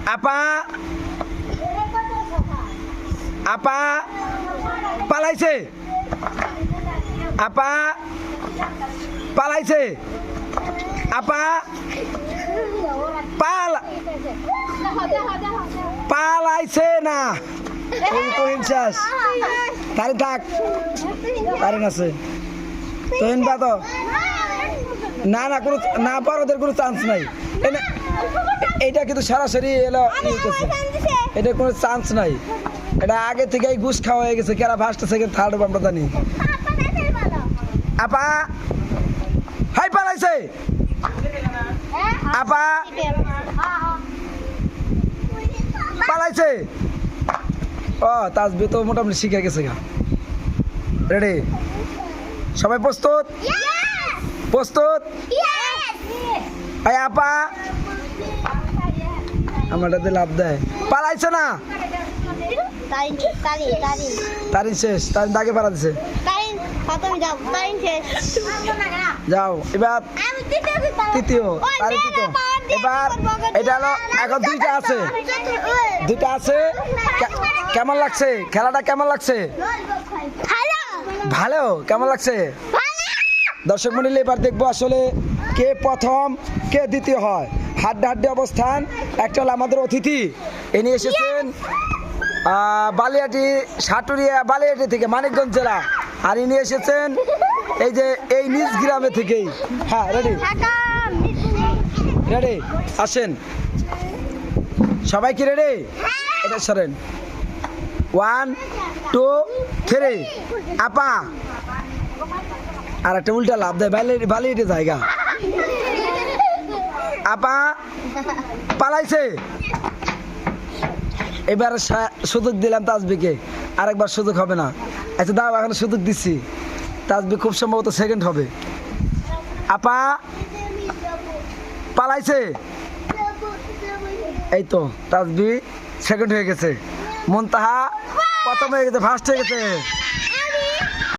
আপা আপা পালাইছে আপা পালাইছে আপা পালাইছে না তুহিন শেষ তারি থাক তারিন আছে তুহিন বা তো না না কোনো না বড়দের কোনো চান্স নাই এইটা কিন্তু সরাসরি এলো এটা কোনো চান্স নাই এটা আগে থেকেই ঘুষ খাওয়া হয়ে গেছে কেরা ফার্স্ট সেকেন্ড থার্ড আমরা জানি আপা হাই পালাইছে আপা পালাইছে ও তাসবি তো মোটামুটি শিখে গেছে গা রেডি সবাই প্রস্তুত প্রস্তুত আপা আমারটাতে লাভ দেয় পালাইছে না তারিন শেষ তারিন দাগে পালা দিছে যাও এবার তৃতীয় এবার এটা হলো এখন দুইটা আছে কেমন লাগছে খেলাটা কেমন লাগছে ভালো কেমন লাগছে দর্শক মন্ডলী এবার দেখবো আসলে কে প্রথম কে দ্বিতীয় হয় হাড্ডাহাড্ডি অবস্থান একটা হলো আমাদের অতিথি ইনি এসেছেন বালিয়াটি সাটুরিয়া বালিয়াটি থেকে মানিকগঞ্জ জেলা আর ইনি এসেছেন এই যে এই নিজ গ্রামে থেকেই হ্যাঁ রেডি রেডি আসেন সবাই কি রেডি এটা সরেন 1 2 3 আপা আর একটা উল্টা লাভ দেয় বালিয়াটি জায়গা আপা পালাইছে এবার সুযোগ দিলাম তাসবিকে আরেকবার সুযোগ হবে না আচ্ছা দাও এখন সুযোগ দিচ্ছি তাসবি খুব সম্ভবত সেকেন্ড হবে আপা পালাইছে এই তো তাসবি সেকেন্ড হয়ে গেছে মুনতাহা প্রথম হয়ে গেছে ফার্স্ট হয়ে গেছে